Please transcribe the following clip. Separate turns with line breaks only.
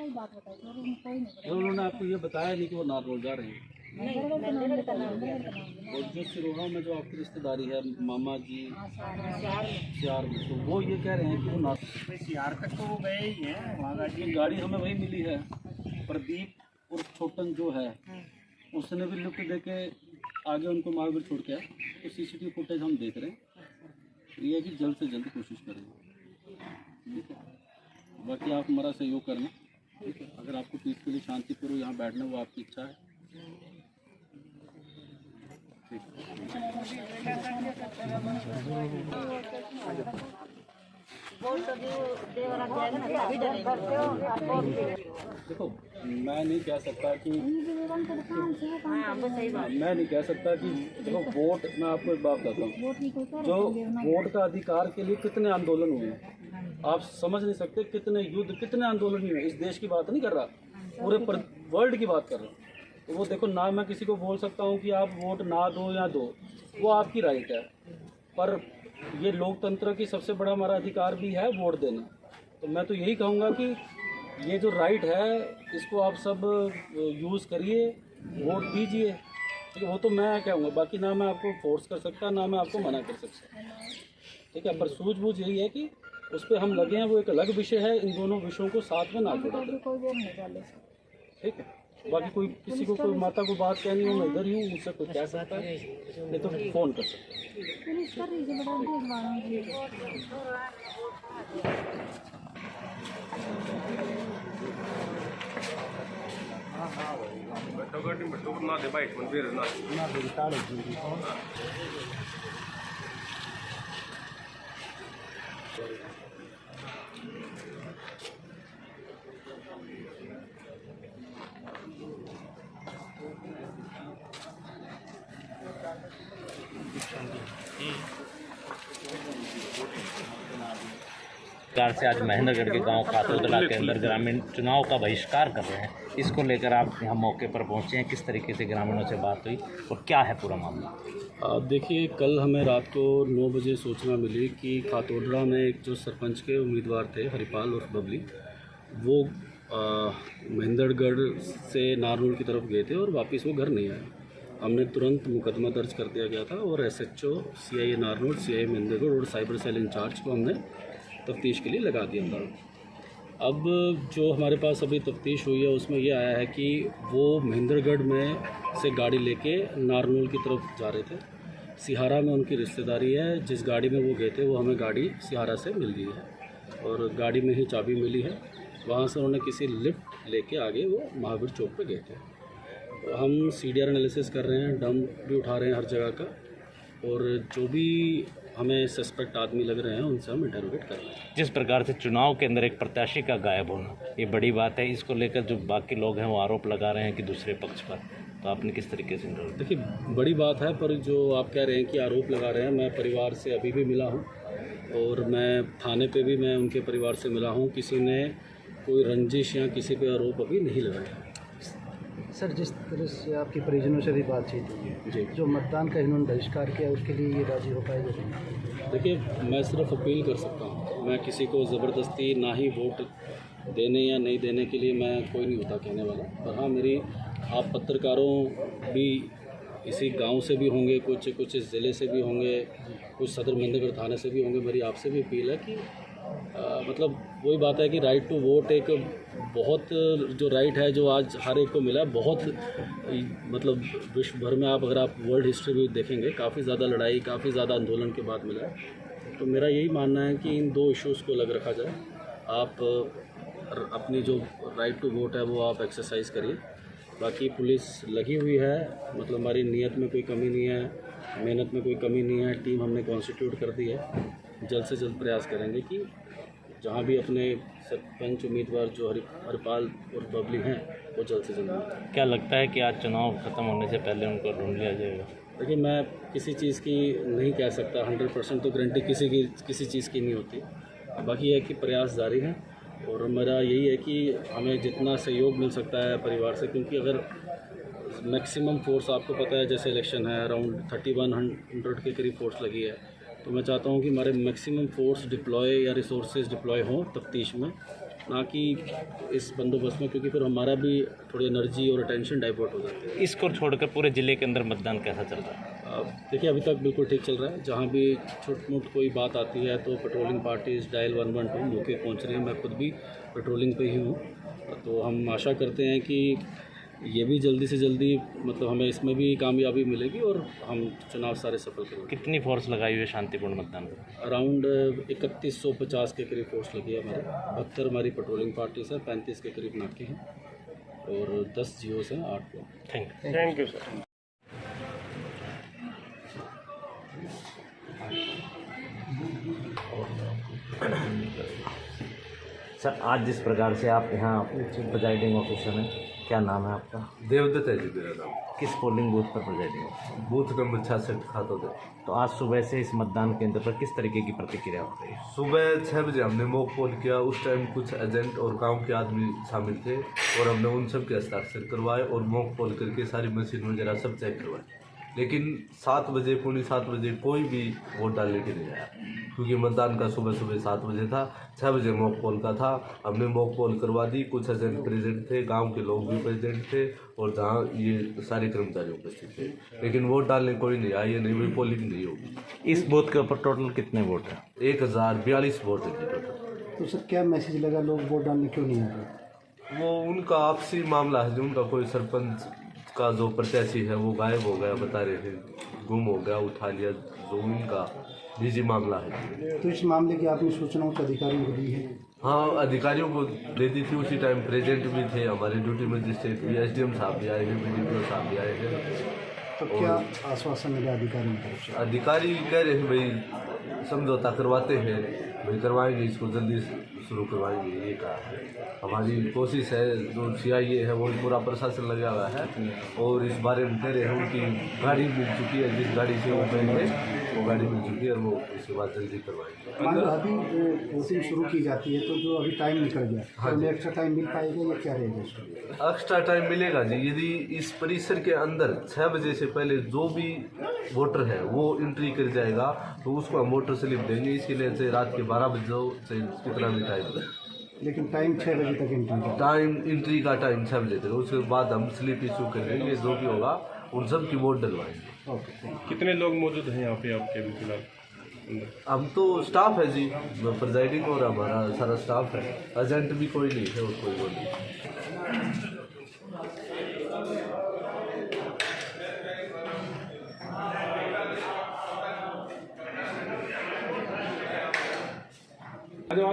ही बात बताई थी, कोई नहीं
उन्होंने आपको ये बताया नहीं कि वो नारनौल जा रहे हैं? और जो सिरोहा में जो आपकी रिश्तेदारी है मामा जी सियार में, तो वो ये कह रहे हैं कि वो
सियार तक तो वो गए ही हैं वहाँ
ये गाड़ी हमें वही मिली है। प्रदीप और छोटन जो है उसने भी लिफ्ट दे के आगे उनको महावीर छोड़ के आया। तो सीसीटीवी फुटेज हम देख रहे हैं, ये है कि जल्द से जल्द कोशिश करेंगे, ठीक है। बाकी आप हमारा सहयोग करना, ठीक है। अगर आपको पीसफुली शांतिपूर्वक यहाँ बैठना वो आपकी इच्छा है, देखो मैं नहीं कह सकता कि देखो वोट, मैं आपको एक बात बताता हूँ, जो वोट का अधिकार के लिए कितने आंदोलन हुए हैं आप समझ नहीं सकते, कितने युद्ध कितने आंदोलन हुए। इस देश की बात नहीं कर रहा, पूरे वर्ल्ड की बात कर रहा हूँ। तो वो देखो ना, मैं किसी को बोल सकता हूँ कि आप वोट ना दो या दो, वो आपकी राइट है, पर ये लोकतंत्र की सबसे बड़ा हमारा अधिकार भी है वोट देना। तो मैं तो यही कहूँगा कि ये जो राइट है इसको आप सब यूज़ करिए, वोट दीजिए, ठीक है। वो तो मैं कहूँगा, बाकी ना मैं आपको फोर्स कर सकता ना मैं आपको मना कर सकता, ठीक है। पर सूझबूझ यही है कि उस पर हम लगे हैं, वो एक अलग विषय है, इन दोनों विषयों को साथ में ना जोड़ा, ठीक है। बाकी कोई किसी को कोई माता को बात कहनी हो, मैं इधर ही हूँ, मुझसे कोई कह सकता है, नहीं तो फ़ोन कर सकता
सरकार से आज महेंद्रगढ़ के गांव खातोदला के अंदर ग्रामीण चुनाव का बहिष्कार कर रहे हैं, इसको लेकर आप यहाँ मौके पर पहुँचे हैं, किस तरीके से ग्रामीणों से बात हुई और क्या है पूरा मामला?
देखिए, कल हमें रात को 9 बजे सूचना मिली कि खातोदला में एक जो सरपंच के उम्मीदवार थे हरिपाल और बबली, वो महेंद्रगढ़ से नारनौल की तरफ गए थे और वापस वो घर नहीं आए। हमने तुरंत मुकदमा दर्ज कर दिया गया था और SHO CI Narnaul, CI Mahendragarh और साइबर सेल इंचार्ज को हमने तफ्तीश के लिए लगा दिया था। अब जो हमारे पास अभी तफ्तीश हुई है उसमें ये आया है कि वो महेंद्रगढ़ में से गाड़ी लेके नारनौल की तरफ जा रहे थे। सिहारा में उनकी रिश्तेदारी है, जिस गाड़ी में वो गए थे वो हमें गाड़ी सिहारा से मिल गई है और गाड़ी में ही चाबी मिली है। वहाँ से उन्होंने किसी लिफ्ट लेके आगे वो महावीर चौक पे गए थे। तो हम CDR एनालिसिस कर रहे हैं, डंप भी उठा रहे हैं हर जगह का, और जो भी हमें सस्पेक्ट आदमी लग रहे हैं उनसे हम इंटरोगेट कर रहे हैं।
जिस प्रकार से चुनाव के अंदर एक प्रत्याशी का गायब होना ये बड़ी बात है, इसको लेकर जो बाकी लोग हैं वो आरोप लगा रहे हैं कि दूसरे पक्ष पर, तो आपने किस तरीके से?
देखिए, बड़ी बात है, पर जो आप कह रहे हैं कि आरोप लगा रहे हैं, मैं परिवार से अभी भी मिला हूँ और मैं थाने पे भी मैं उनके परिवार से मिला हूँ। किसी ने कोई रंजिश या किसी पे आरोप अभी नहीं लगाया।
सर, जिस तरह से आपके परिजनों से भी बातचीत हुई है जी, जो मतदान का इन्होंने बहिष्कार किया उसके लिए ये राजी हो पाएगा नहीं?
देखिए, मैं सिर्फ अपील कर सकता हूँ, मैं किसी को ज़बरदस्ती ना ही वोट देने या नहीं देने के लिए मैं कोई नहीं होता कहने वाला। पर हाँ, मेरी आप पत्रकारों भी इसी गांव से भी होंगे, कुछ इस ज़िले से भी होंगे, कुछ सदर महेंद्रगढ़ थाने से भी होंगे। मेरी आपसे भी अपील है कि मतलब वही बात है कि राइट टू वोट एक बहुत जो राइट है जो आज हर एक को मिला है, बहुत मतलब विश्व भर में अगर आप वर्ल्ड हिस्ट्री भी देखेंगे, काफ़ी ज़्यादा लड़ाई, काफ़ी ज़्यादा आंदोलन के बाद मिला है। तो मेरा यही मानना है कि इन 2 इश्यूज़ को अलग रखा जाए। आप अपनी जो राइट टू वोट है वो आप एक्सरसाइज करिए। बाकी पुलिस लगी हुई है, मतलब हमारी नीयत में कोई कमी नहीं है, मेहनत में कोई कमी नहीं है। टीम हमने कॉन्स्टिट्यूट कर दी है। जल्द से जल्द प्रयास करेंगे कि जहाँ भी अपने सरपंच उम्मीदवार जो हरिपाल और बबली हैं वो जल्द से जल्द।
क्या लगता है कि आज चुनाव खत्म होने से पहले उनको ढूंढ लिया जाएगा?
देखिए, मैं किसी चीज़ की नहीं कह सकता, 100% तो गारंटी किसी चीज़ की नहीं होती। बाकी है कि प्रयास जारी है और मेरा यही है कि हमें जितना सहयोग मिल सकता है परिवार से, क्योंकि अगर मैक्सिमम फोर्स, आपको पता है जैसे इलेक्शन है, अराउंड 3100 के करीब फोर्स लगी है, तो मैं चाहता हूं कि हमारे मैक्सिमम फोर्स डिप्लॉय या रिसोर्सेज डिप्लॉय हों तफ्तीश में, ना कि इस बंदोबस्त में, क्योंकि फिर हमारा भी थोड़ी एनर्जी और अटेंशन डाइवर्ट हो जाती है।
इसको छोड़कर पूरे ज़िले के अंदर मतदान कैसा चल रहा है?
देखिए अभी तक बिल्कुल ठीक चल रहा है। जहाँ भी छोट मोट कोई बात आती है तो पेट्रोलिंग पार्टीज डायल 112 मौके पहुँच रही हैं। मैं खुद भी पेट्रोलिंग पे ही हूँ, तो हम आशा करते हैं कि ये भी जल्दी से जल्दी मतलब हमें इसमें भी कामयाबी मिलेगी और हम चुनाव सारे सफल करेंगे।
कितनी फोर्स लगाई हुई है शांतिपूर्ण मतदान पर?
अराउंड 3150 के करीब फोर्स लगी है हमारे। 72 हमारी पेट्रोलिंग पार्टीज है, 35 के करीब नाके हैं और 10 जियोस हैं, 8 block.
Thank you sir.
Sir, आज जिस प्रकार से आप यहाँ प्रिजाइडिंग ऑफिसर हैं, क्या नाम है आपका?
देवदत्त है जी मेरा नाम।
किस पोलिंग बूथ पर प्रिजाइडिंग?
बूथ नंबर 66 खातों।
तो आज सुबह से इस मतदान केंद्र पर किस तरीके की प्रतिक्रिया हो रही है?
सुबह 6 बजे हमने मॉक पोल किया। उस टाइम कुछ एजेंट और गांव के आदमी शामिल थे और हमने उन सब के हस्ताक्षर करवाए और मॉक पोल करके सारी मशीन वगैरह सब चेक करवाए। लेकिन 7 बजे, पौने 7 बजे कोई भी वोट डालने के नहीं आया, क्योंकि मतदान का सुबह 7 बजे था। 6 बजे मॉक पोल का था, हमने मॉक पोल करवा दी। कुछ एजेंट प्रेजेंट थे, गांव के लोग भी प्रेजेंट थे और जहां ये सारे कर्मचारी उपस्थित थे, लेकिन वोट डालने कोई नहीं आया, नहीं हुई, पोलिंग नहीं होगी।
इस बूथ के ऊपर टोटल कितने वोट हैं?
1042 वोट है जी टोटल।
तो सर क्या मैसेज लगा, लोग वोट डालने क्यों नहीं आ रहे?
वो उनका आपसी मामला है। जो उनका कोई सरपंच का जो प्रत्याशी है वो गायब हो गया, बता रहे थे, गुम हो गया, उठा लिया, जो उनका निजी मामला है।
तो इस मामले की आपने सूचना उच्च अधिकारियों को दी है?
हाँ, अधिकारियों को दे दी थी। उसी टाइम प्रेजेंट भी थे हमारे ड्यूटी मजिस्ट्रेट भी, SDM साहब भी आए थे, BDPO साहब भी आए थे।
तो क्या आश्वासन मिला अधिकारियों की तरफ से?
अधिकारी कह रहे हैं भाई समझौता करवाते हैं, भाई करवाएंगे, इसको जल्दी शुरू करवाएंगे, ये कहा है। हमारी कोशिश है, जो CIA है वो पूरा प्रशासन लगा हुआ है और इस बारे में कह रहे हैं उनकी गाड़ी मिल चुकी है, जिस गाड़ी से वो गए थे वो गाड़ी मिल चुकी है और वो इसके बाद जल्दी करवाएंगे।
मान लो अभी वोटिंग शुरू की जाती है तो जो अभी टाइम निकल गया, तो उन्हें एक्स्ट्रा टाइम मिल पाएगा या क्या रहेगा इसके लिए?
एक्स्ट्रा टाइम मिलेगा जी, यदि इस परिसर के अंदर 6 बजे से पहले जो भी वोटर है वो एंट्री कर जाएगा तो उसको हम वोटर स्लिप देंगे। इसके लिए चाहे रात के 12 बजे हो, चाहे कितना भी टाइम है,
लेकिन टाइम 6 बजे तक एंट्री का।
टाइम एंट्री का टाइम 6 बजे तक। उसके बाद हम स्लिप इशू कर देंगे, जो भी होगा उन सब की वोट डलवाएंगे।
ओके।
कितने लोग मौजूद हैं यहाँ पे आपके अभी फिलहाल अंदर?
हम तो स्टाफ है जी, प्रिजाइडिंग और हमारा सारा स्टाफ है, एजेंट भी कोई नहीं है और कोई वो नहीं।
आ जाओ।